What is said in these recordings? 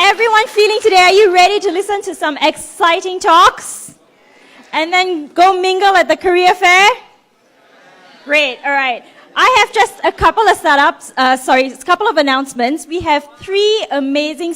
everyone feeling today? Are you ready to listen to some exciting talks? And then go mingle at the career fair? Great, all right. I have just a couple of a couple of announcements. We have 3 amazing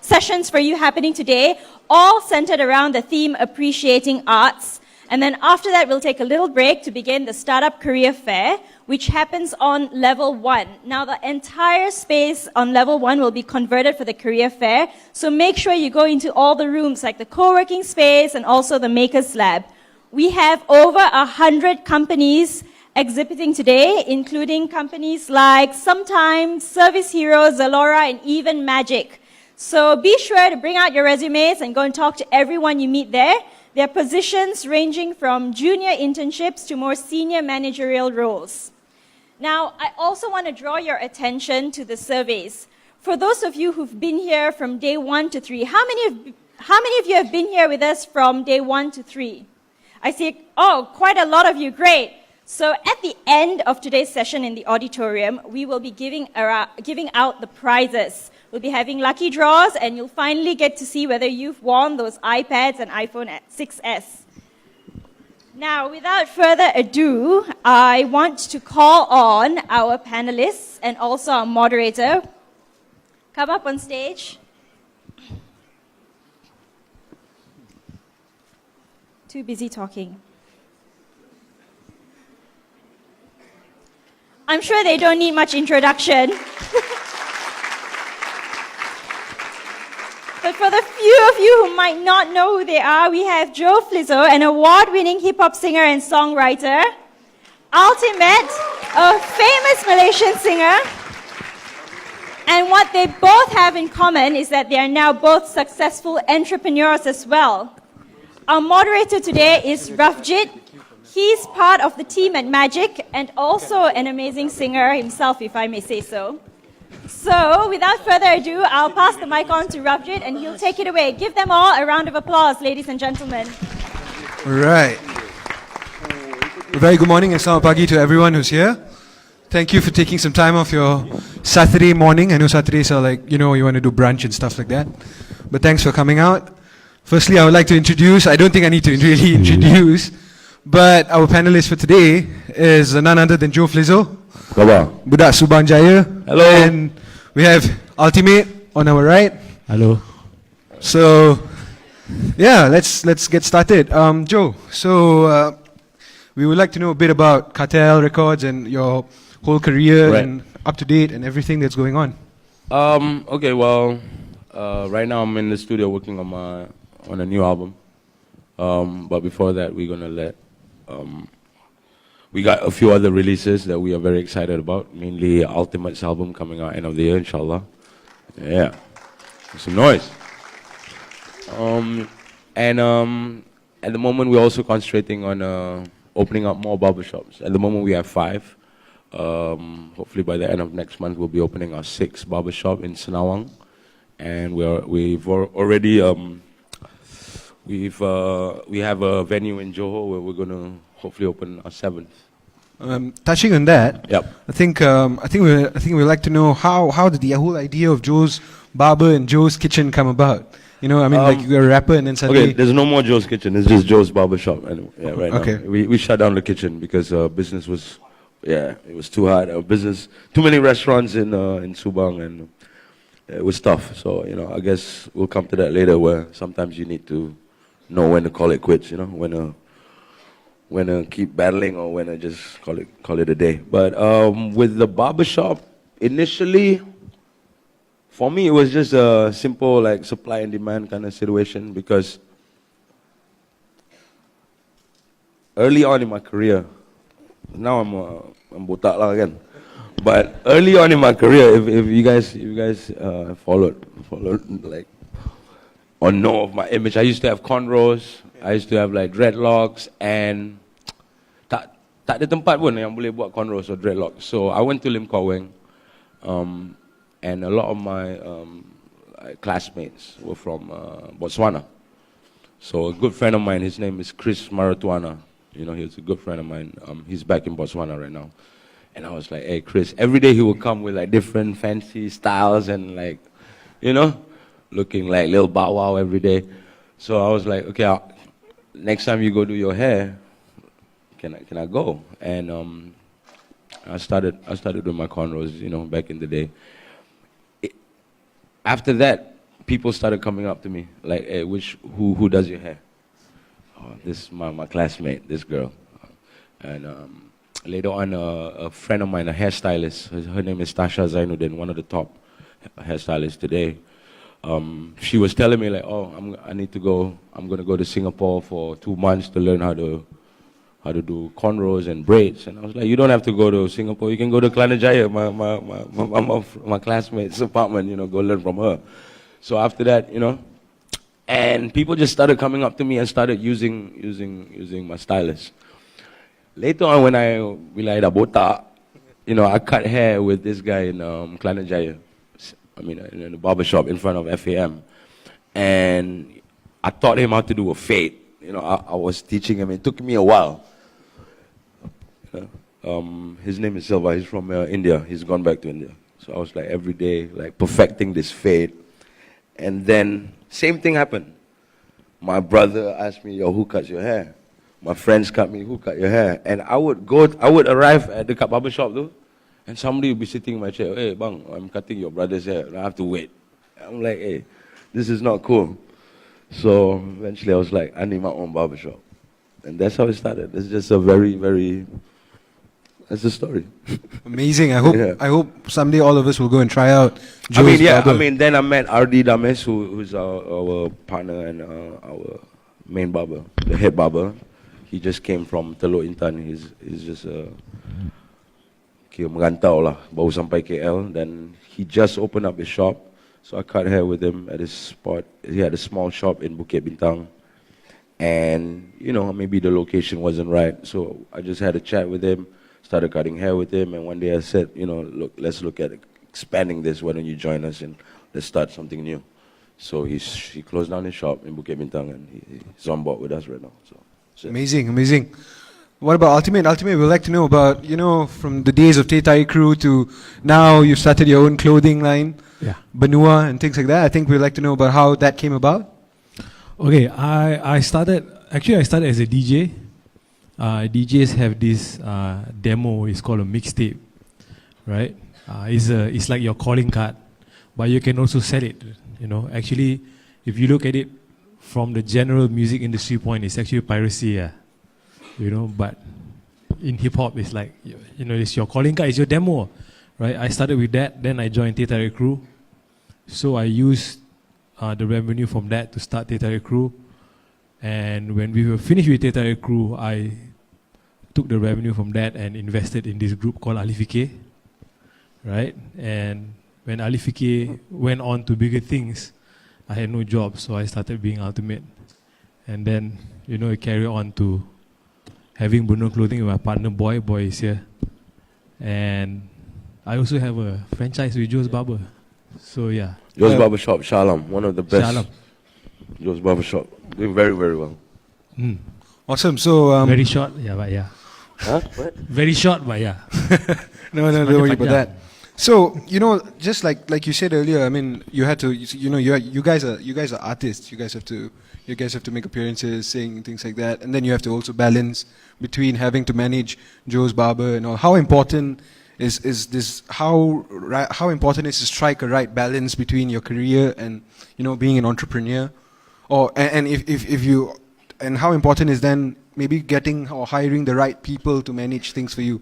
sessions for you happening today, all centered around the theme Appreciating Arts. And then after that, we'll take a little break to begin the Startup Career Fair, which happens on level 1. Now, the entire space on level 1 will be converted for the career fair, so make sure you go into all the rooms, like the co-working space and also the Makers Lab. We have over 100 companies exhibiting today, including companies like Sometimes, Service Hero, Zalora, and even MaGIC. So be sure to bring out your resumes and go and talk to everyone you meet there. There are positions ranging from junior internships to more senior managerial roles. Now, I also want to draw your attention to the surveys. For those of you who've been here from day 1 to 3, how many of you have been here with us from day 1 to 3? I see, quite a lot of you, great. So at the end of today's session in the auditorium, we will be giving out the prizes. We'll be having lucky draws, and you'll finally get to see whether you've won those iPads and iPhone 6s. Now, without further ado, I want to call on our panelists and also our moderator. Come up on stage. Too busy talking. I'm sure they don't need much introduction. But for the few of you who might not know who they are, we have Joe Flizzow, an award-winning hip-hop singer and songwriter. Altimet, a famous Malaysian singer. And what they both have in common is that they are now both successful entrepreneurs as well. Our moderator today is Ravjit. He's part of the team at MaGIC and also an amazing singer himself, if I may say so. So, without further ado, I'll pass the mic on to Ravjit and he'll take it away. Give them all a round of applause, ladies and gentlemen. All right. Very good morning and selamat pagi to everyone who's here. Thank you for taking some time off your Saturday morning. I know Saturdays are like, you want to do brunch and stuff like that. But thanks for coming out. Firstly, I would like to introduce, I don't think I need to really introduce, but our panelist for today is none other than Joe Flizzow. Budak Subang Jaya. Hello. And we have Altimet on our right. Hello. So, yeah, let's get started. Joe, so we would like to know a bit about Kartel Records and your whole career and up to date and everything that's going on. Okay, well, right now I'm in the studio working on a new album. But before that, we're gonna let we got a few other releases that we are very excited about, mainly Altimet's album coming out end of the year, inshallah. Yeah, some noise. At the moment, we're also concentrating on opening up more barbershops. At the moment, we have 5. Hopefully, by the end of next month, we'll be opening our 6th barbershop in SonaOne, and we have a venue in Johor where we're gonna hopefully open our 7th. Touching on that, Yep. I think we'd like to know how did the whole idea of Joe's Barber and Joe's Kitchen come about? Like you're a rapper and then suddenly... Okay, there's no more Joe's Kitchen. It's just Joe's Barbershop. And yeah, right Okay. now. We shut down the kitchen because business was, it was too hard. Too many restaurants in Subang, and it was tough. So, I guess we'll come to that later, where sometimes you need to know when to call it quits, when to keep battling or when to just call it a day. But with the barbershop, initially, for me, it was just a simple supply and demand kind of situation, because early on in my career, now I'm botak lah again. But early on in my career, if you guys followed or know of my image, I used to have cornrows, I used to have dreadlocks, and tak ada tempat pun yang boleh buat cornrows or dreadlocks. So I went to Lim Kok Weng, and a lot of my classmates were from Botswana. So a good friend of mine, his name is Chris Maratuana. He's a good friend of mine. He's back in Botswana right now. And I was like, hey, Chris, every day he would come with different fancy styles and looking like Lil Bow Wow every day. So I was like, okay, next time you go do your hair, can I go? And I started doing my cornrows, back in the day. After that, people started coming up to me like, hey, who does your hair? Oh, this is my classmate, this girl. And later on, a friend of mine, a hairstylist, her name is Tasha Zainuddin, one of the top hairstylists today. She was telling me like, oh, I'm going to go to Singapore for 2 months to learn how to do cornrows and braids. And I was like, you don't have to go to Singapore. You can go to Subang Jaya, my classmate's apartment, go learn from her. So after that, and people just started coming up to me and started using my stylist. Later on, when I realized botak, I cut hair with this guy in Subang Jaya. In the barbershop in front of FAM. And I taught him how to do a fade. I was teaching him. It took me a while. His name is Silva. He's from India. He's gone back to India. So I was like every day, like perfecting this fade. And then same thing happened. My brother asked me, yo, who cuts your hair? My friends cut me, who cut your hair? And I would arrive at the barbershop though, and somebody would be sitting in my chair, hey, bang, I'm cutting your brother's hair. And I have to wait. I'm like, hey, this is not cool. So eventually I was like, I need my own barbershop. And that's how it started. It's just a very, very, that's the story. Amazing. I hope someday all of us will go and try out Joe's barber. Then I met RD Dames, who's our partner and our main barber, the head barber. He just came from Teluk Intan. He's just merantau lah, baru sampai KL. Then he just opened up his shop. So I cut hair with him at his spot. He had a small shop in Bukit Bintang. And, maybe the location wasn't right. So I just had a chat with him, started cutting hair with him. And one day I said, look, let's look at expanding this. Why don't you join us and let's start something new. So he closed down his shop in Bukit Bintang and he's on board with us right now. So Amazing. What about Altimet? Altimet, we'd like to know about, from the days of Teh Tarik Crew to now you've started your own clothing line, Benua and things like that. I think we'd like to know about how that came about. Okay, I started as a DJ. DJs have this demo, it's called a mixtape, right? It's like your calling card, but you can also sell it, Actually, if you look at it from the general music industry point, it's actually piracy, but in hip-hop, it's like, it's your calling card, it's your demo, right? I started with that, then I joined Teh Tarik Crew. So I used the revenue from that to start Teh Tarik Crew. And when we were finished with Teh Tarik Crew, I took the revenue from that and invested in this group called Alifike, right? And when Alifike went on to bigger things, I had no job, so I started being Altimet. And then, it carried on to having Benua Clothing with my partner Boy is here. And I also have a franchise with Joe's Barber. So yeah. Joe's Barbershop, Shalom, one of the best. Shalom. Joe's Barbershop, doing very, very well. Awesome. So very short, but yeah. Huh? What? Very short, but yeah. No, don't worry about that. So just like you said earlier, you had to, you guys are artists. You guys have to make appearances, sing, things like that, and then you have to also balance between having to manage Joe's Barber and all. How important is this? How important is to strike a right balance between your career and being an entrepreneur, and how important is then maybe getting or hiring the right people to manage things for you?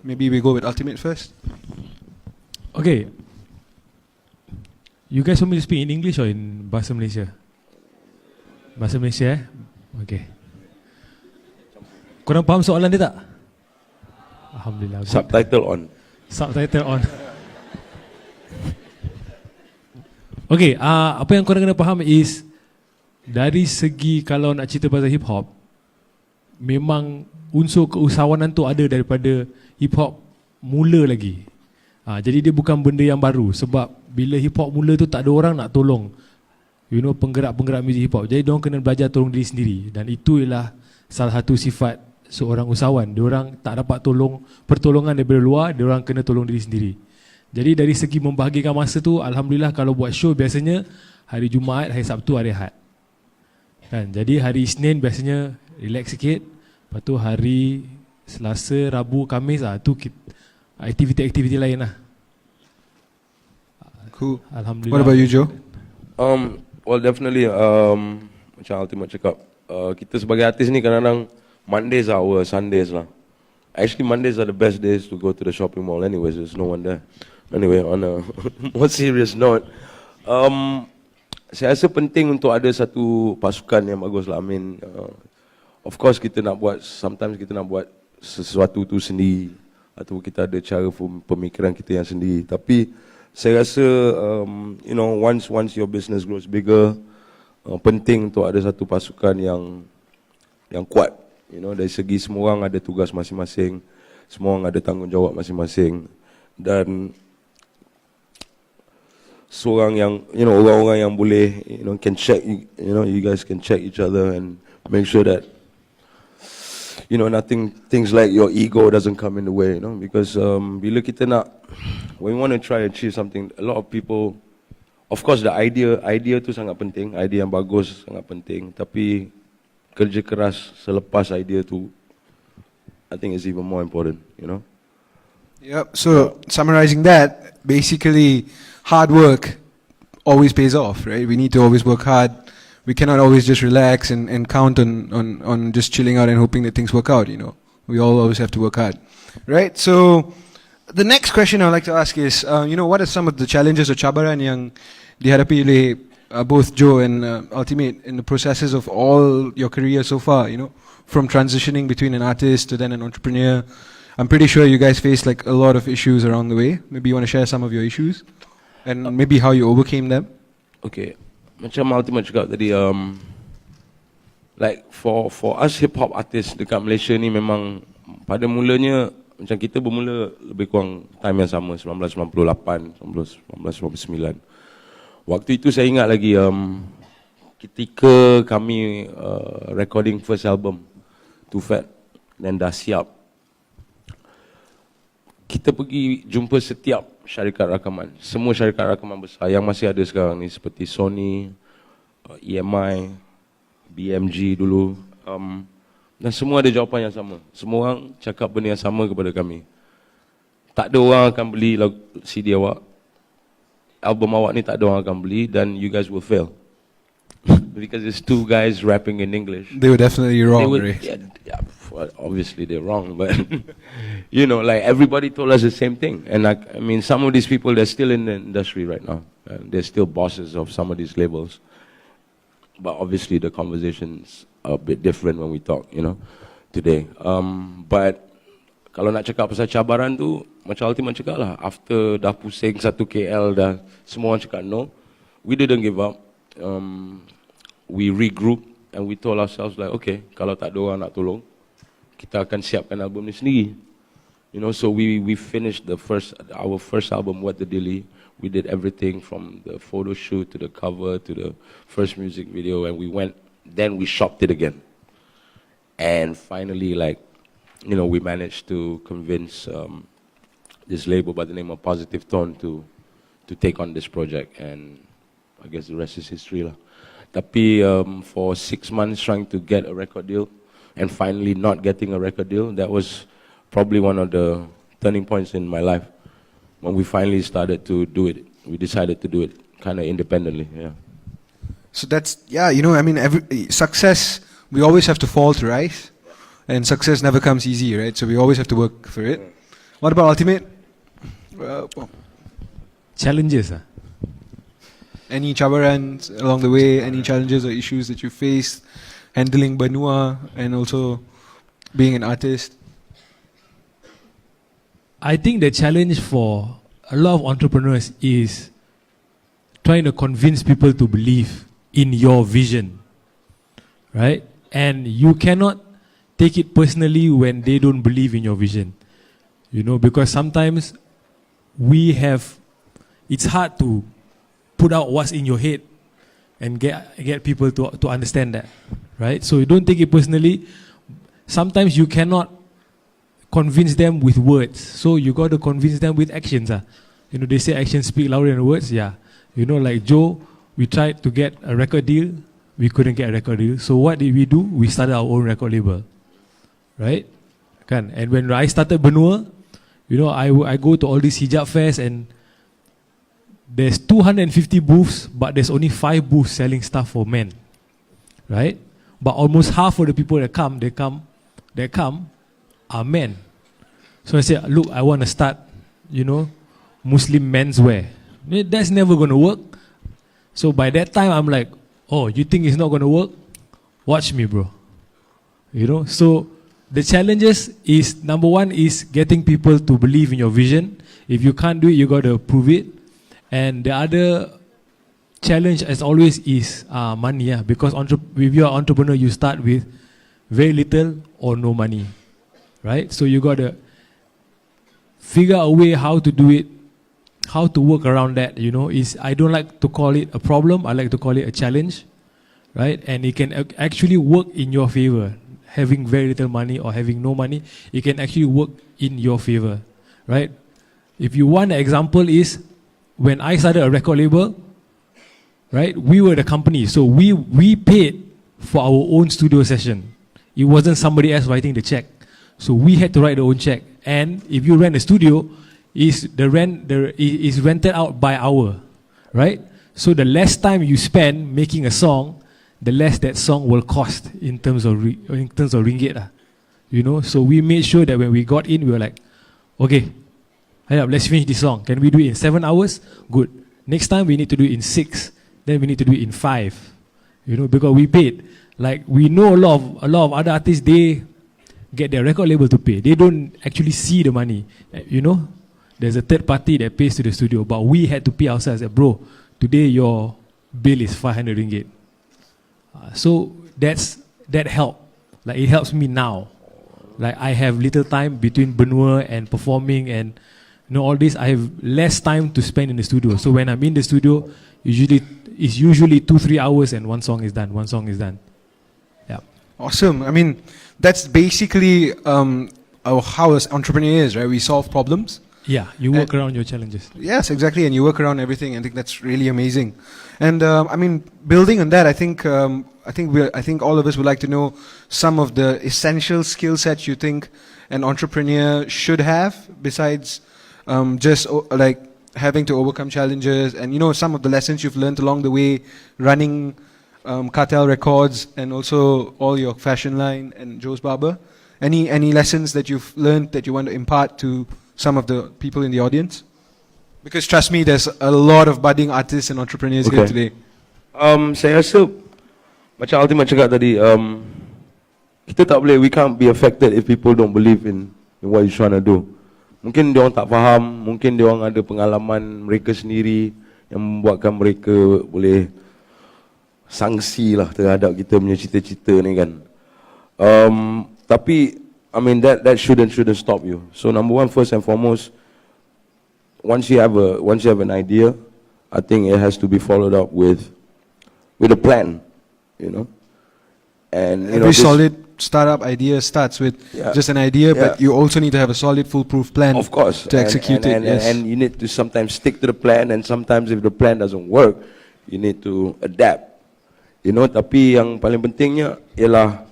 Maybe we go with Altimet first. Okay. You guys want me to speak in English or in Bahasa Malaysia? Bahasa Malaysia, Okay. Korang faham soalan dia tak? Alhamdulillah. Subtitle on. Subtitle on. Okay, apa yang korang kena faham is, dari segi kalau nak cerita pasal hip hop, memang unsur keusahawanan tu ada daripada hip hop mula lagi. Jadi dia bukan benda yang baru, sebab bila hip hop mula tu tak ada orang nak tolong penggerak-penggerak muzik hip hop. Jadi diorang kena belajar tolong diri sendiri, dan itu ialah salah satu sifat seorang usahawan. Diorang tak dapat pertolongan daripada luar, diorang kena tolong diri sendiri. Jadi dari segi membahagikan masa tu, alhamdulillah kalau buat show biasanya hari Jumaat, hari Sabtu, hari Ahad. Kan? Jadi hari Isnin biasanya relax sikit. Lepas tu hari Selasa, Rabu, Khamis tu aktiviti-aktiviti lain lah. Cool. Alhamdulillah. What about you, Joe? Well, definitely, macam Altimet cakap, kita sebagai artis ni kadang-kadang Mondays are our Sundays lah. Actually, Mondays are the best days to go to the shopping mall anyways, there's no one there. Anyway, on a more serious note, saya rasa penting untuk ada satu pasukan yang bagus lah. I mean, of course kita nak buat, sometimes kita nak buat sesuatu tu sendiri, atau kita ada cara pemikiran kita yang sendiri. Tapi saya rasa, you know, once your business grows bigger, penting untuk ada satu pasukan yang kuat. You know, dari segi semua orang ada tugas masing-masing, semua orang ada tanggungjawab masing-masing, dan seorang yang, you know, orang-orang yang boleh, you know, can check, you know, you guys can check each other and make sure that, you know, things like your ego doesn't come in the way, you know, because bila kita nak, when we want to try and achieve something, a lot of people, of course the idea tu sangat penting, idea yang bagus sangat penting, tapi kerja keras selepas idea tu, I think is even more important, you know. Yep. So summarizing that, basically, hard work always pays off, right? We need to always work hard. We cannot always just relax and count on just chilling out and hoping that things work out, you know. We all always have to work hard, right? So the next question I'd like to ask is, you know, what are some of the challenges or cabaran yang dihadapi oleh both Joe and Altimet in the processes of all your career so far, you know, from transitioning between an artist to then an entrepreneur? I'm pretty sure you guys faced like a lot of issues along the way. Maybe you want to share some of your issues and maybe how you overcame them. Okay, macam Altimet cakap tadi, like for us hip hop artists dekat Malaysia ni memang pada mulanya macam kita bermula lebih kurang time yang sama, 1998, 1999. Waktu itu saya ingat lagi ketika kami recording first album Too Fat dan dah siap, kita pergi jumpa setiap syarikat rakaman, semua syarikat rakaman besar yang masih ada sekarang ni seperti Sony, EMI, BMG dulu, dan semua ada jawapan yang sama. Semua orang cakap benda yang sama kepada kami. Tak ada orang akan beli CD awak, album awak ni tak ada orang akan beli, dan you guys will fail. Because it's two guys rapping in English. They were definitely wrong, right? Yeah, well, obviously they're wrong, but you know, like everybody told us the same thing. And like, I mean, some of these people, they're still in the industry right now. They're still bosses of some of these labels. But obviously the conversation's a bit different when we talk, you know, today. But kalau nak cakap pasal cabaran tu, macam Altimet cakap lah, after dah pusing satu KL, dah semua orang cakap no, we didn't give up. We regrouped and we told ourselves like, okay, kalau tak ada orang nak tolong, kita akan siapkan album ni sendiri. You know, so we finished our first album, What the Dilly. We did everything from the photo shoot to the cover to the first music video, and then we shopped it again. And finally, like, you know, we managed to convince this label by the name of Positive Tone to take on this project, and I guess the rest is history lah. Tapi for 6 months trying to get a record deal and finally not getting a record deal, that was probably one of the turning points in my life when we finally started to do it. We decided to do it kind of independently, yeah. So that's, yeah, you know, I mean, success, we always have to fall to rise, and success never comes easy, right? So we always have to work for it. What about Altimet? Challenges Any cabarans along the way, any challenges or issues that you faced handling Banua and also being an artist? I think the challenge for a lot of entrepreneurs is trying to convince people to believe in your vision, right? And you cannot take it personally when they don't believe in your vision, you know, because sometimes it's hard to put out what's in your head and get people to understand that, right? So you don't take it personally. Sometimes you cannot convince them with words, so you got to convince them with actions. You know, they say actions speak louder than words. Yeah. You know, like Joe, we tried to get a record deal. We couldn't get a record deal. So what did we do? We started our own record label. Right? And when I started Benua, you know, I go to all these hijab fairs and there's 250 booths, but there's only 5 booths selling stuff for men. Right? But almost half of the people that come are men. So I said, look, I want to start, you know, Muslim menswear. That's never going to work. So by that time, I'm like, oh, you think it's not going to work? Watch me, bro. You know, so the challenges is, number one is getting people to believe in your vision. If you can't do it, you got to prove it. And the other challenge, as always, is money. Yeah, because if you're an entrepreneur, you start with very little or no money, right? So you got to figure a way how to do it, how to work around that. You know, I don't like to call it a problem. I like to call it a challenge, right? And it can actually work in your favor. Having very little money or having no money, it can actually work in your favor, right? If you want an example is, when I started a record label, right, we were the company, so we paid for our own studio session. It wasn't somebody else writing the check, so we had to write our own check. And if you rent a studio, is rented out by hour, right? So the less time you spend making a song, the less that song will cost in terms of ringgit, you know. So we made sure that when we got in, we were like, okay, let's finish this song. Can we do it in 7 hours? Good. Next time we need to do it in 6. Then we need to do it in 5. You know, because we paid. Like, we know a lot of other artists, they get their record label to pay. They don't actually see the money. You know, there's a third party that pays to the studio, but we had to pay ourselves. Bro, today your bill is 500 ringgit. So that helped. Like, it helps me now. Like, I have little time between Benua and performing and, you know, all this. I have less time to spend in the studio. So when I'm in the studio, it's usually 2-3 hours and one song is done. Yeah. Awesome. I mean, that's basically how an entrepreneur is, right? We solve problems. Yeah, you work around your challenges. Yes, exactly, and you work around everything. I think that's really amazing. And I mean, building on that, I think all of us would like to know some of the essential skill sets you think an entrepreneur should have, besides just like having to overcome challenges, and, you know, some of the lessons you've learned along the way running Kartel Records and also all your fashion line and Joe's Barber. Any lessons that you've learned that you want to impart to some of the people in the audience? Because trust me, there's a lot of budding artists and entrepreneurs here today. Saya rasa macam Altimet cakap tadi, kita tak boleh, we can't be affected if people don't believe in what you're trying to do. Mungkin dia orang tak faham, mungkin dia orang ada pengalaman mereka sendiri yang membuatkan mereka boleh sangsi lah terhadap kita punya cita-cita ni kan. Tapi I mean that shouldn't stop you. So number one, first and foremost, once you have an idea, I think it has to be followed up with a plan, you know. And you every solid startup idea starts with just an idea, but you also need to have a solid, foolproof plan. Of course, to execute it. And you need to sometimes stick to the plan, and sometimes if the plan doesn't work, you need to adapt. You know, tapi yang paling pentingnya ialah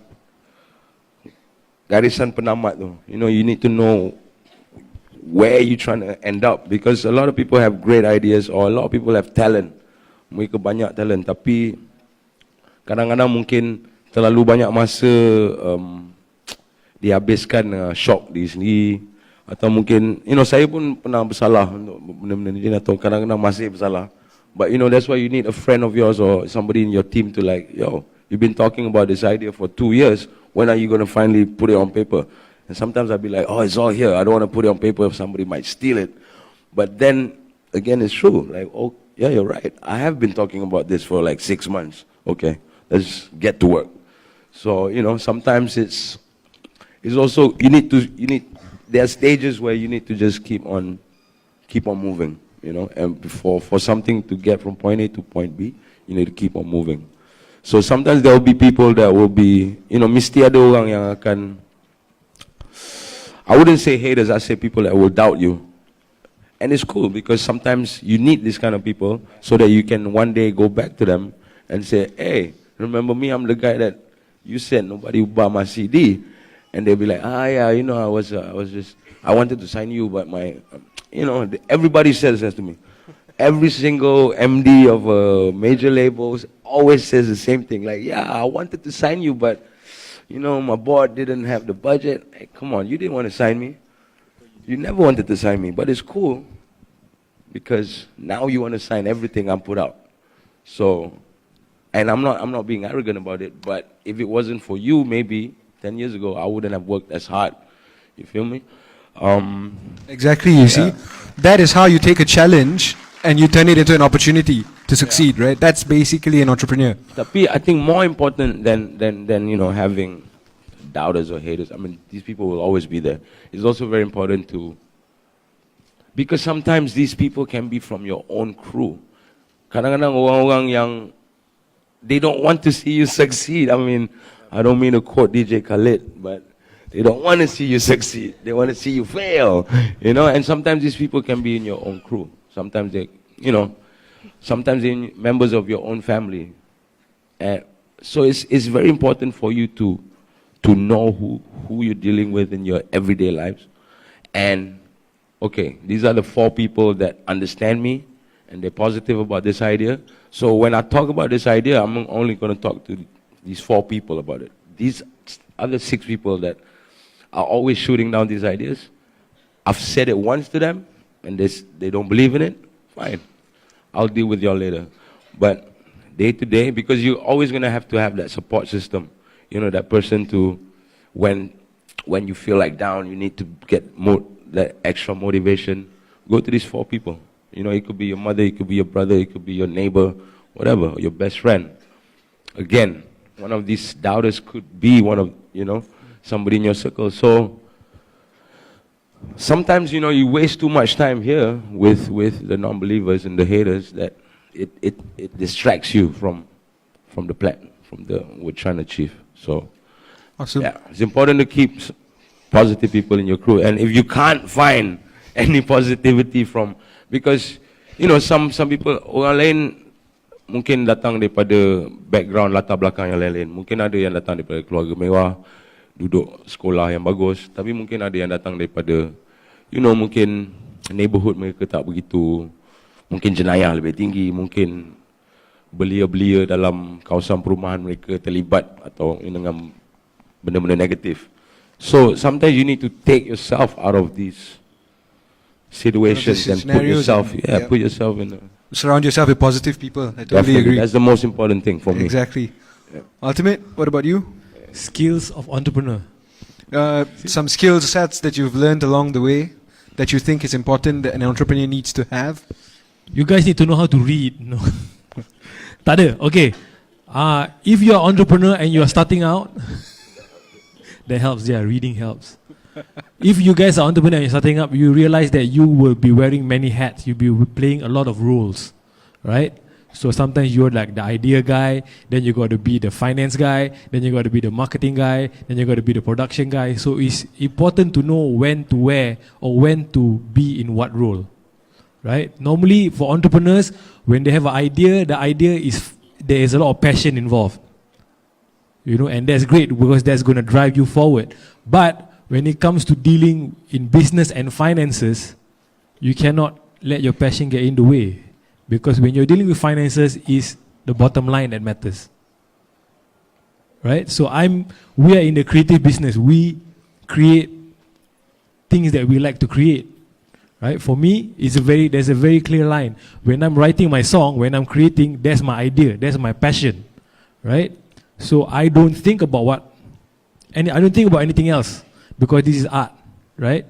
garisan penamat tu. You know, you need to know where you're trying to end up, because a lot of people have great ideas, or a lot of people have talent. Mereka banyak talent, tapi kadang-kadang mungkin terlalu banyak masa dihabiskan shop di sini, atau mungkin, you know, saya pun pernah bersalah untuk benda-benda ni, atau kadang-kadang masih bersalah. But you know, that's why you need a friend of yours or somebody in your team to like, yo, you've been talking about this idea for 2 years, when are you going to finally put it on paper? And sometimes I'll be like, oh, it's all here, I don't want to put it on paper if somebody might steal it. But then, again, it's true, like, oh, yeah, you're right, I have been talking about this for like 6 months, okay, let's get to work. So, you know, sometimes it's also, there are stages where you need to just keep on moving, you know, and for something to get from point A to point B, you need to keep on moving. So sometimes there will be people that will be, you know, mesti ada orang yang akan, I wouldn't say haters, I say people that will doubt you. And it's cool because sometimes you need this kind of people so that you can one day go back to them and say, hey, remember me? I'm the guy that you said nobody would buy my CD. And they'll be like, yeah, you know, I wanted to sign you, but everybody says that to me. Every single MD of major labels always says the same thing. Like, yeah, I wanted to sign you, but, my board didn't have the budget. Hey, come on, you didn't want to sign me. You never wanted to sign me, but it's cool because now you want to sign everything I put out. So, and I'm not being arrogant about it, but if it wasn't for you, maybe 10 years ago, I wouldn't have worked as hard. You feel me? Exactly, you see. That is how you take a challenge and you turn it into an opportunity to succeed, right? That's basically an entrepreneur. Tapi I think more important than having doubters or haters, I mean, these people will always be there. It's also very important to, because sometimes these people can be from your own crew. Kadang-kadang orang-orang yang, they don't want to see you succeed. I mean, I don't mean to quote DJ Khaled, but they don't want to see you succeed. They want to see you fail, and sometimes these people can be in your own crew. Sometimes they, sometimes they're members of your own family. And so it's very important for you to know who you're dealing with in your everyday lives. And, okay, these are the 4 people that understand me and they're positive about this idea. So when I talk about this idea, I'm only going to talk to these 4 people about it. These other 6 people that are always shooting down these ideas, I've said it once to them, and they don't believe in it, fine. I'll deal with y'all later. But day to day, because you're always going to have that support system. That person to, when you feel like down, you need to get that extra motivation, go to these 4 people. It could be your mother, it could be your brother, it could be your neighbor, whatever, your best friend. Again, one of these doubters could be one of, somebody in your circle. So sometimes, you waste too much time here with the non-believers and the haters that it distracts you from the plan, from the we're trying to achieve. So, awesome. Yeah, it's important to keep positive people in your crew. And if you can't find any positivity from, because, some people, orang lain mungkin datang daripada background latar belakang yang lain-lain. Mungkin ada yang datang daripada keluarga mewah, duduk sekolah yang bagus, tapi mungkin ada yang datang daripada, mungkin neighborhood mereka tak begitu, mungkin jenayah lebih tinggi, mungkin belia-belia dalam kawasan perumahan mereka terlibat atau dengan benda-benda negatif. So sometimes you need to take yourself out of these situations and put yourself in. Surround yourself with positive people. I totally agree. That's the most important thing for me. Exactly. Altimet, what about you? Skills of entrepreneur. Some skill sets that you've learned along the way that you think is important that an entrepreneur needs to have. You guys need to know how to read. No. Tak ada. Okay. If you're an entrepreneur and you're starting out, that helps. Yeah, reading helps. If you guys are entrepreneur and you're starting up, you realize that you will be wearing many hats. You'll be playing a lot of roles, right? So sometimes you're like the idea guy, then you got to be the finance guy, then you got to be the marketing guy, then you got to be the production guy. So it's important to know when to wear or when to be in what role, right? Normally for entrepreneurs, when they have an idea, the idea is there is a lot of passion involved, and that's great because that's going to drive you forward. But when it comes to dealing in business and finances, you cannot let your passion get in the way. Because when you're dealing with finances, is the bottom line that matters, right? So we are in the creative business. We create things that we like to create, right? For me, there's a very clear line. When I'm writing my song, when I'm creating, that's my idea, that's my passion, right? So I don't think about I don't think about anything else because this is art, right?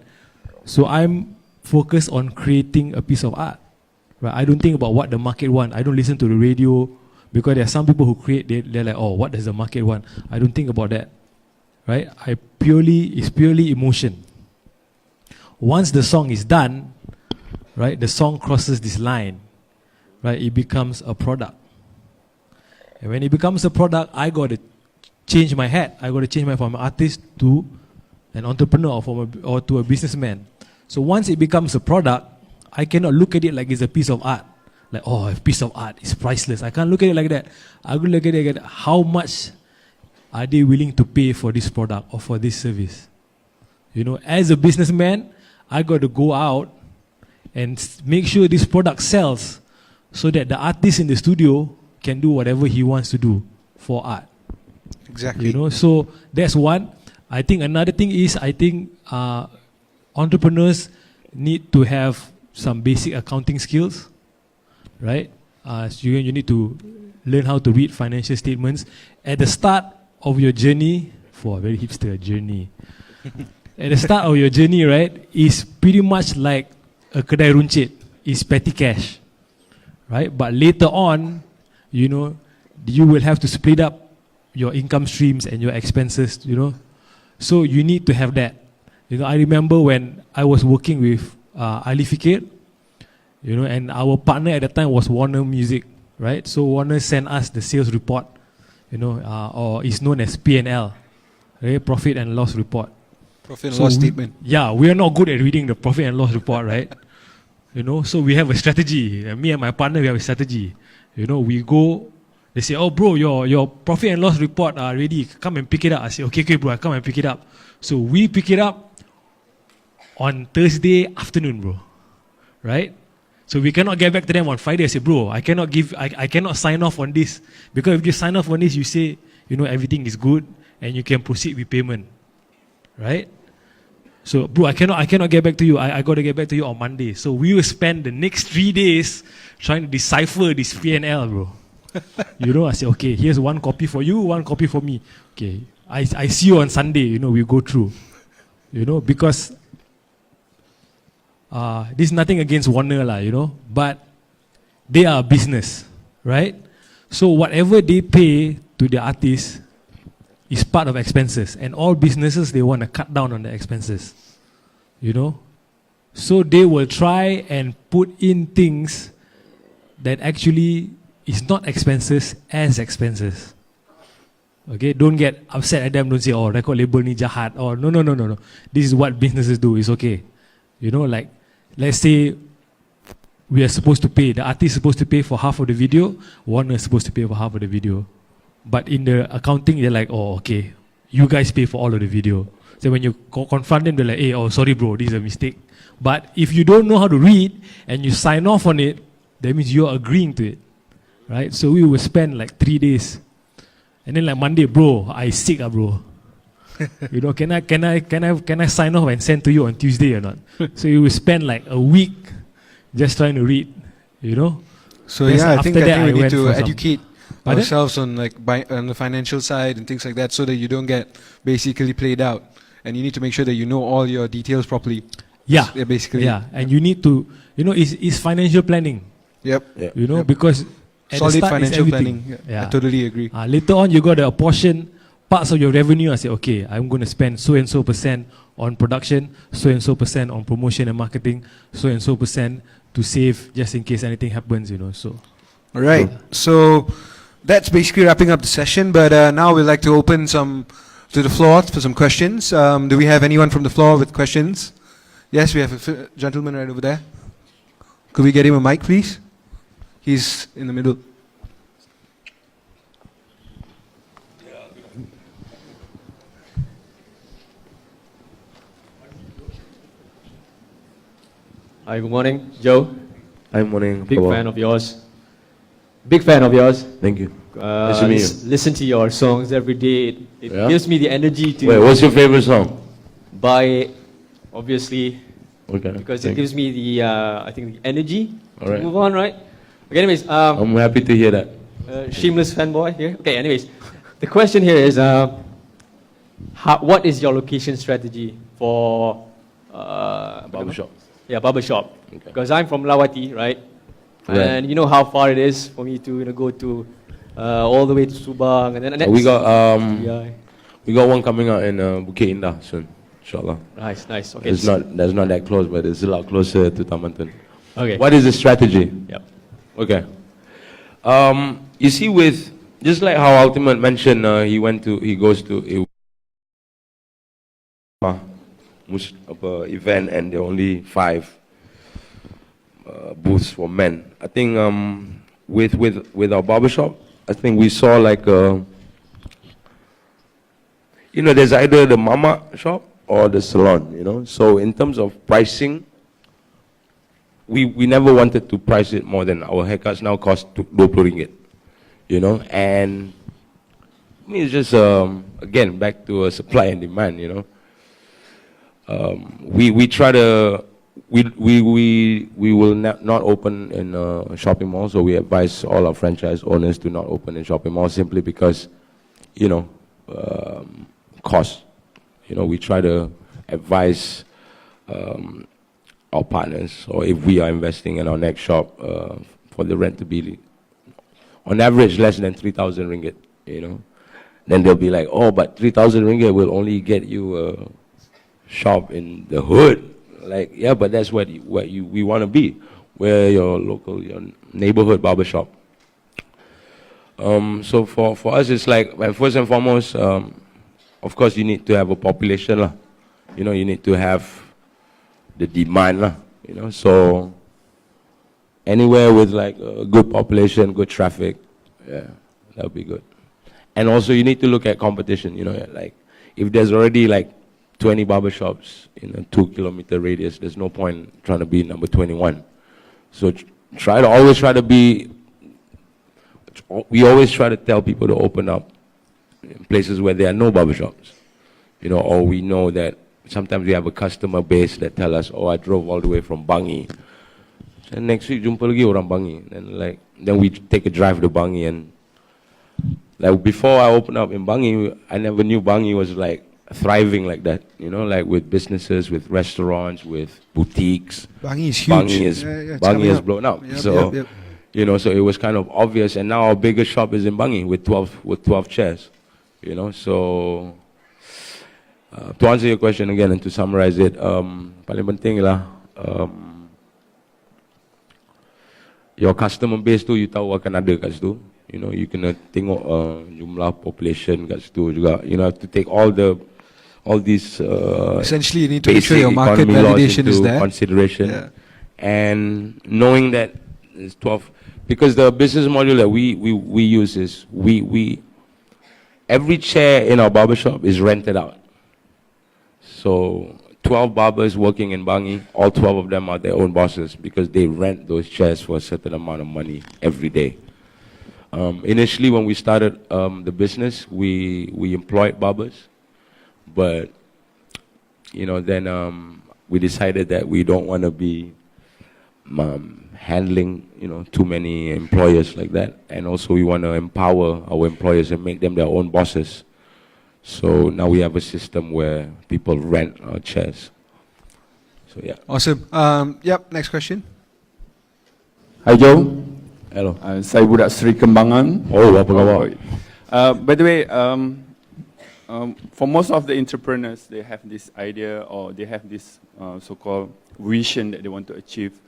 So I'm focused on creating a piece of art. Right, I don't think about what the market want. I don't listen to the radio because there are some people who create. They're like, oh, what does the market want? I don't think about that. Right? It's purely emotion. Once the song is done, right, the song crosses this line. Right, it becomes a product. And when it becomes a product, I got to change my hat. I got to change from an artist to an entrepreneur or to a businessman. So once it becomes a product, I cannot look at it like it's a piece of art. Like, oh, a piece of art is priceless. I can't look at it like that. I will look at it like how much are they willing to pay for this product or for this service. You know, as a businessman, I got to go out and make sure this product sells so that the artist in the studio can do whatever he wants to do for art. Exactly. You know, so that's one. I think another thing is, entrepreneurs need to have some basic accounting skills, right? So you need to learn how to read financial statements. At the start of your journey, for a very hipster journey, at the start of your journey, right, is pretty much like a kedai runcit, is petty cash, right? But later on, you know, you will have to split up your income streams and your expenses, you know. So you need to have that. You know, I remember when I was working with Ali Fikir, you know, and our partner at the time was Warner Music, right? So Warner sent us the sales report, you know, or is known as P&L, right? Profit and loss report. Profit and loss statement. Yeah, we are not good at reading the profit and loss report, right? You know, so we have a strategy. Me and my partner, we have a strategy. You know, we go, they say, oh bro, your profit and loss report are ready, come and pick it up. I say, okay bro, I come and pick it up. So we pick it up on Thursday afternoon, bro, right? So we cannot get back to them on Friday. I say, bro, I cannot sign off on this, because if you sign off on this, you say, you know, everything is good and you can proceed with payment, right? So, bro, I cannot get back to you. I got to get back to you on Monday. So we will spend the next 3 days trying to decipher this P&L, bro. You know, I say, okay, here's one copy for you, one copy for me. Okay, I see you on Sunday. You know, we go through. You know, because this is nothing against Warner lah, you know, but they are a business, right? So whatever they pay to the artists is part of expenses, and all businesses, they want to cut down on the expenses, you know. So they will try and put in things that actually is not expenses as expenses. Okay, don't get upset at them. Don't say, oh, record label ni jahat. Or no. This is what businesses do. It's okay. You know, like, let's say we are supposed to pay, the artist is supposed to pay for half of the video, Warner is supposed to pay for half of the video. But in the accounting, they're like, oh, okay, you guys pay for all of the video. So when you confront them, they're like, hey, oh, sorry bro, this is a mistake. But if you don't know how to read and you sign off on it, that means you're agreeing to it, right? So we will spend like 3 days. And then like Monday, bro, I sick, bro. You know, can I sign off and send to you on Tuesday or not? So you will spend like a week just trying to read, you know. So yeah, I think we need to educate Pardon? ourselves on like on the financial side and things like that, so that you don't get basically played out, and you need to make sure that you know all your details properly. Yeah, basically. Yeah, and you need to, you know, it's financial planning. Yep. You know, because at solid the start financial is planning. Yeah, I totally agree. Later on, you got to apportion parts of your revenue. I say, okay, I'm going to spend so and so % on production, so and so % on promotion and marketing, so and so % to save just in case anything happens, you know. So, all right. So that's basically wrapping up the session. But now we'd like to open to the floor for some questions. Do we have anyone from the floor with questions? Yes, we have a gentleman right over there. Could we get him a mic, please? He's in the middle. Hi, good morning, Joe. Hi, morning. Big fan of yours. Big fan of yours. Thank you. Nice to meet you. Listen to your songs every day. It gives me the energy to. Wait, what's your favorite song? Buy, obviously. Okay. Because it gives me the, I think, the energy to right. move on, right? Okay, anyways. I'm happy to hear that. Shameless fanboy here. Okay, anyways. The question here is, what is your location strategy for Barbershop. Yeah, barbershop. Okay. Because I'm from Lawati, right? And you know how far it is for me to go to all the way to Subang, and then next. We got one coming out in Bukit Indah soon, inshallah. Nice. Okay. That's not that close, but it's a lot closer to Tamantan. Okay. What is the strategy? Yep. Okay. You see, just like how Altimet mentioned, he goes to a event and there are only 5 booths for men. I think with our barbershop, I think we saw like there's either the mama shop or the salon. So in terms of pricing, we never wanted to price it more than our haircuts now cost 20 ringgit. And I mean, it's just again back to supply and demand. We try to we will not open in shopping malls, so we advise all our franchise owners to not open in shopping malls simply because cost. We try to advise our partners, or if we are investing in our next shop, for the rent to be on average less than 3,000 ringgit. Then they'll be like, oh, but 3,000 ringgit will only get you a shop in the hood. Like, yeah, but that's what we want to be. We're your local, your neighborhood barbershop. So for us, it's like, first and foremost, of course, you need to have a population lah. You need to have the demand lah. So anywhere with like a good population, good traffic, yeah, that would be good. And also you need to look at competition. Like if there's already like 20 barbershops in a 2-kilometer radius, there's no point trying to be number 21. So we always try to tell people to open up in places where there are no barbershops. Or we know that sometimes we have a customer base that tell us, oh, I drove all the way from Bangi. And next week, jumpa lagi orang Bangi. And then we take a drive to Bangi, and like before I opened up in Bangi, I never knew Bangi was like thriving like that. Like with businesses, with restaurants, with boutiques. Bangi is huge. Bangi is blown up. Yep, so yep. So it was kind of obvious. And now our biggest shop is in Bangi with 12 chairs. So to answer your question again and to summarize it, paling penting lah, your customer base tu you tahu akan ada kat situ. You kena tengok jumlah population kat situ juga. You have to take all these essentially you need to make sure your market validation is there. Consideration. Yeah. And knowing that it's 12, because the business model that we use is every chair in our barbershop is rented out. So 12 barbers working in Bangi, all 12 of them are their own bosses because they rent those chairs for a certain amount of money every day. Initially, when we started the business, we employed barbers, but then we decided that we don't want to be handling too many employers like that, and also we want to empower our employers and make them their own bosses. So now we have a system where people rent our chairs. So yeah. Awesome. Yep. Next question. Hi Joe. Hello. Saya budak Seri Kembangan. Oh, apa khabar? By the way, for most of the entrepreneurs, they have this idea or they have this so-called vision that they want to achieve.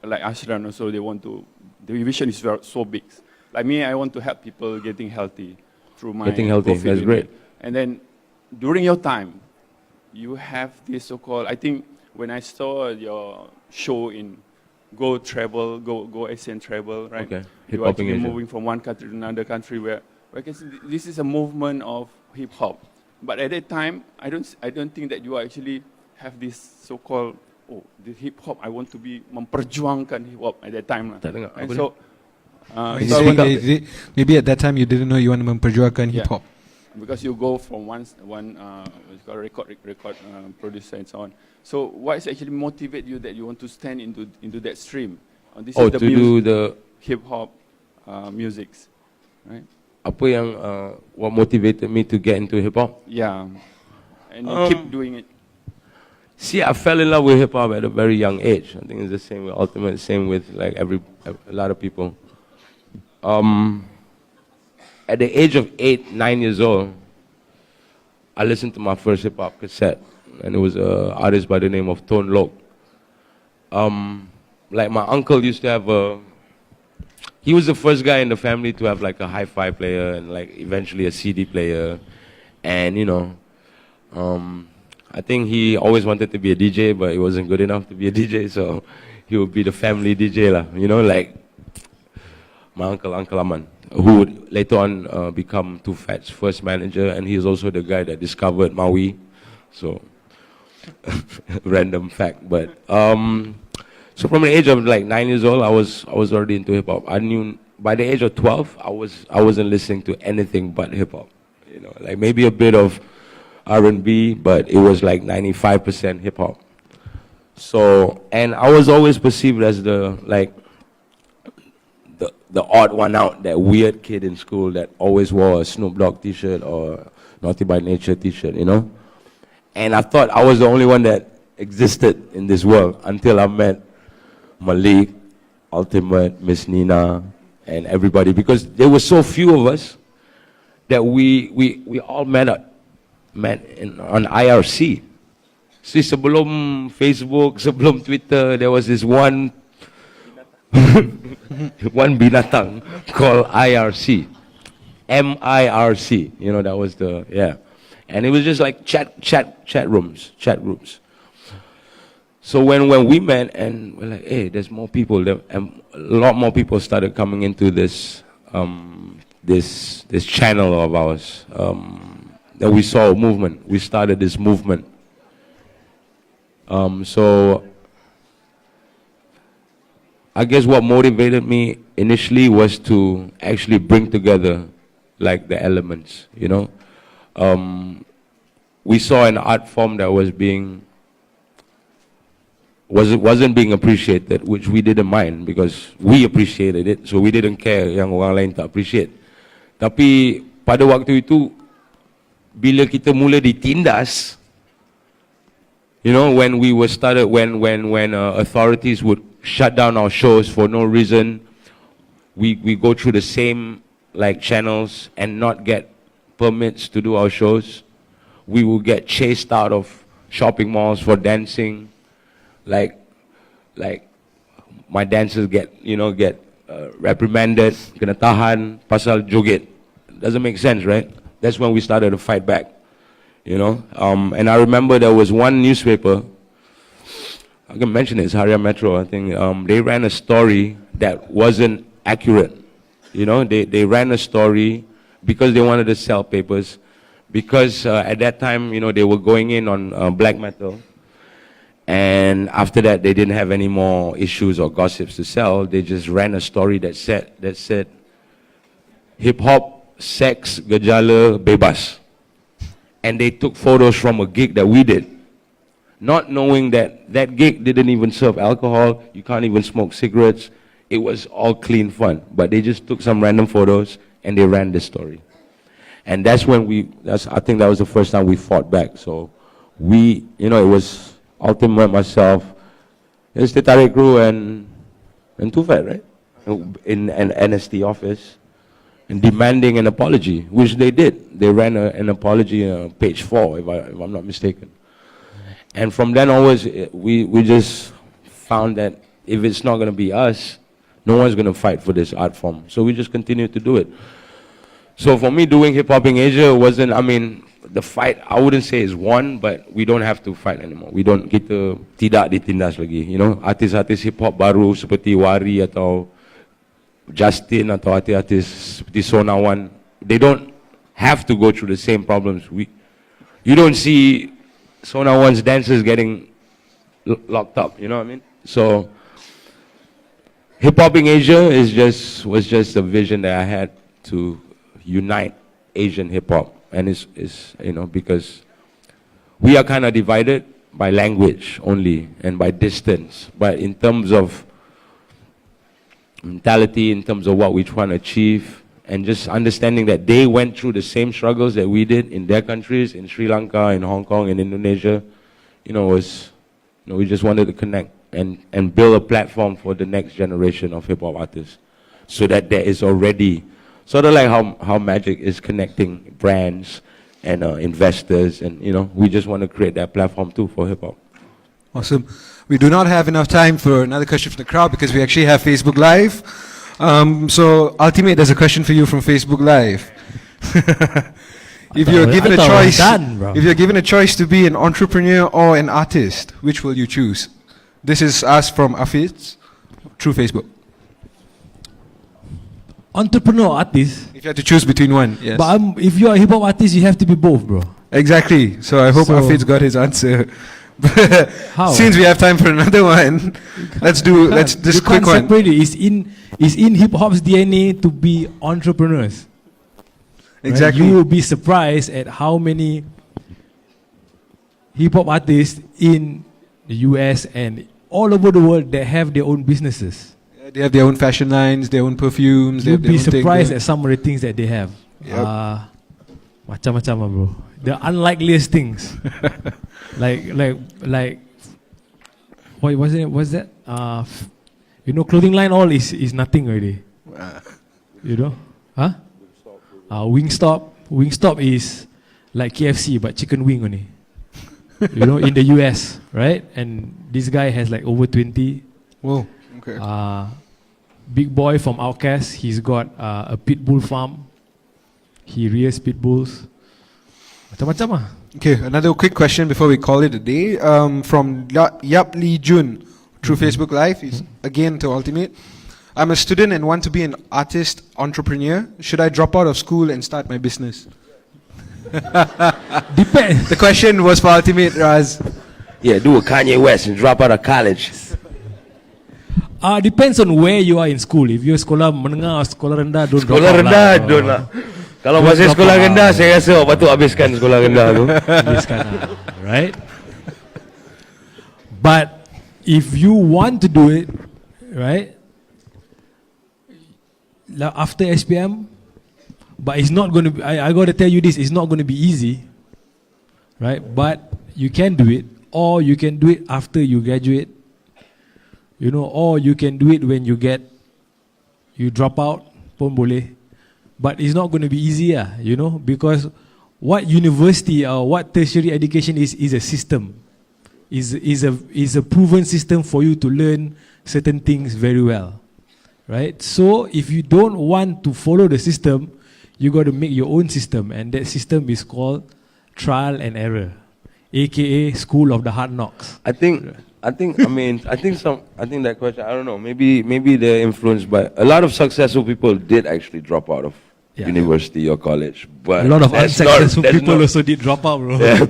Like Ashran also, the vision is so big. Like me, I want to help people getting healthy through my That's great. And then during your time, you have this so-called, I think when I saw your show in Go Asian Travel, right? Okay. You are actually moving from one country to another country where I can see this is a movement of hip hop. But at that time, I don't think that you actually have this so-called the hip hop. I want to be memperjuangkan hip hop at that time. And so, maybe at that time you didn't know you want to memperjuangkan hip hop. Because you go from one record producer and so on. So what is actually motivate you that you want to stand into that stream? This is the do the hip hop musics, right? Apa yang what motivated me to get into hip hop? Yeah, and you keep doing it. See, I fell in love with hip hop at a very young age. I think it's the same with Altimet, same with like a lot of people. At the age of 8, 9 years old, I listened to my first hip hop cassette, and it was an artist by the name of Tone Loc. Like my uncle used to have he was the first guy in the family to have like a hi-fi player and like eventually a CD player, and I think he always wanted to be a DJ, but he wasn't good enough to be a DJ, so he would be the family DJ lah. You know, like my uncle Aman, who would later on become Too Fat's first manager, and he's also the guy that discovered Maui. So, random fact, but so from the age of like 9 years old, I was already into hip hop. I knew by the age of 12, I wasn't listening to anything but hip hop. You know, like maybe a bit of R&B, but it was like 95% hip hop. So, and I was always perceived as the odd one out, that weird kid in school that always wore a Snoop Dogg t-shirt or Naughty by Nature t-shirt, you know? And I thought I was the only one that existed in this world until I met MaGIC, Altimet, Miss Nina, and everybody, because there were so few of us that we all met on IRC. See, sebelum Facebook, sebelum Twitter, there was this one binatang called IRC, MIRC. You know, that was the, yeah. And it was just like chat rooms. So when we met and we're like, hey, there's more people, and a lot more people started coming into this this channel of ours. That we saw a movement. We started this movement. So I guess what motivated me initially was to actually bring together like the elements, you know. We saw an art form that wasn't being appreciated, which we didn't mind because we appreciated it, so we didn't care yang orang lain tak appreciate. Tapi pada waktu itu, bila kita mula ditindas, you know, when authorities would shut down our shows for no reason, we go through the same like channels and not get permits to do our shows. We will get chased out of shopping malls for dancing. Like my dancers get reprimanded, kena tahan, pasal joget. Doesn't make sense, right? That's when we started to fight back, you know. And I remember there was one newspaper, I can mention it, it's Harian Metro, I think. They ran a story that wasn't accurate, you know. They ran a story because they wanted to sell papers, because at that time, you know, they were going in on black metal. And after that, they didn't have any more issues or gossips to sell. They just ran a story that said hip hop, sex, gejala, bebas. And they took photos from a gig that we did, not knowing that that gig didn't even serve alcohol. You can't even smoke cigarettes. It was all clean fun. But they just took some random photos and they ran this story. And that's when I think that was the first time we fought back. So we, you know, it was Altimet, myself, it's the Tariq crew and Too Fat, right? In an NST office, and demanding an apology, which they did. They ran an apology, page 4, if I'm not mistaken. And from then onwards, we just found that if it's not going to be us, no one's going to fight for this art form. So we just continued to do it. So for me, doing Hip Hop in Asia wasn't, I mean, the fight, I wouldn't say is won, but we don't have to fight anymore. Kita tidak ditindas lagi, you know. Artis-artis hip hop baru seperti Wari atau Justin atau artis-artis seperti SonaOne, they don't have to go through the same problems. You don't see SonaOne's dancers getting locked up, you know what I mean? So Hip Hop in Asia was just a vision that I had to unite Asian hip hop. And it's you know, because we are kind of divided by language only and by distance. But in terms of mentality, in terms of what we're trying to achieve, and just understanding that they went through the same struggles that we did in their countries, in Sri Lanka, in Hong Kong, in Indonesia, you know, we just wanted to connect and build a platform for the next generation of hip hop artists, so that there is already sort of like how MaGIC is connecting brands and investors, and you know, we just want to create that platform too for hip hop. Awesome. We do not have enough time for another question from the crowd because we actually have Facebook Live. So Altimet, there's a question for you from Facebook Live. If you're given a choice to be an entrepreneur or an artist, which will you choose? This is us from Afiz through Facebook. Entrepreneur artist. If you had to choose between one, yes. But if you're a hip hop artist, you have to be both, bro. Exactly. So I hope So- Afiz got his answer. How? Since we have time for another one, let's this You quick can't one. separate it. It's in hip hop's DNA to be entrepreneurs. Right? Exactly. You will be surprised at how many hip hop artists in the US and all over the world that have their own businesses. Yeah, they have their own fashion lines, their own perfumes. They You'll have their be own thing surprised there. at some of the things that they have. Yep. Macam-macam lah, bro. The unlikeliest things. like what was it? What's that? Clothing line all is nothing already. You know? Huh? Wingstop. Wingstop is like KFC but chicken wing only. In the US, right? And this guy has like over 20. Whoa. Okay. Big boy from Outcast, he's got a pit bull farm. He rears pit bulls. Macam-macam lah. Okay, another quick question before we call it a day. From Yap Lee Jun through Facebook Live. He's again to Altimet. I'm a student and want to be an artist entrepreneur. Should I drop out of school and start my business? Depends. The question was for Altimet, Raz. Yeah, do a Kanye West and drop out of college. Depends on where you are in school. If you're sekolah menengah, sekolah rendah, don't drop Sekolah out rendah, lah. don't lah. Kalau Don't masih drop sekolah out. rendah, saya rasa patut habiskan sekolah rendah tu. Habiskan lah, right? But if you want to do it, right? Like after SPM, but it's not going to be, I got to tell you this, it's not going to be easy, right? But you can do it, or you can do it after you graduate, or you can do it when you drop out, pun boleh. But it's not going to be easy, because what university or what tertiary education is a system, is a proven system for you to learn certain things very well, right? So if you don't want to follow the system, you got to make your own system, and that system is called trial and error, aka school of the hard knocks. I think that question, I don't know, maybe they're influenced by a lot of successful people did actually drop out of university or college, but A lot of that's unsuccessful that's people also did drop out, bro. Yeah.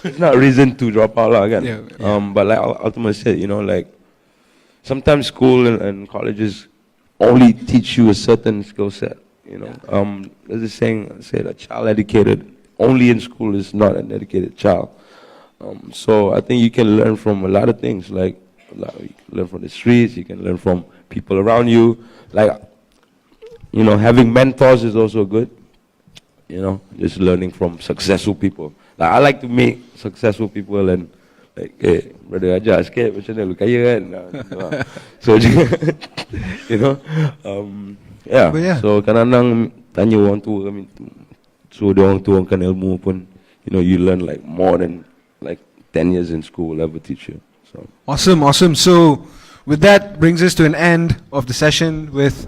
It's not reason to drop out again. Yeah. But like Ultimate said, like sometimes school and colleges only teach you a certain skill set. There's a saying, a child educated only in school is not an educated child. So I think you can learn from a lot of things. Like you can learn from the streets, you can learn from people around you. Like having mentors is also good. Just learning from successful people. Like I like to meet successful people and like, hey, brother ajar sikit macam mana lu kaya kan. So yeah. But yeah. So kadang-kadang tanya orang tua kami, so dia orang tua kan ilmu pun, you learn like more than like 10 years in school will ever teach you. So Awesome. So with that brings us to an end of the session with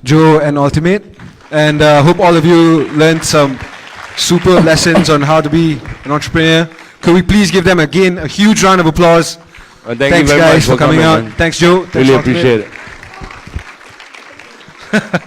Joe and Altimet. And hope all of you learned some super lessons on how to be an entrepreneur. Could we please give them again a huge round of applause? thank Thanks you very guys much for coming out. man. Thanks Joe. Thanks Really Altimet. appreciate it.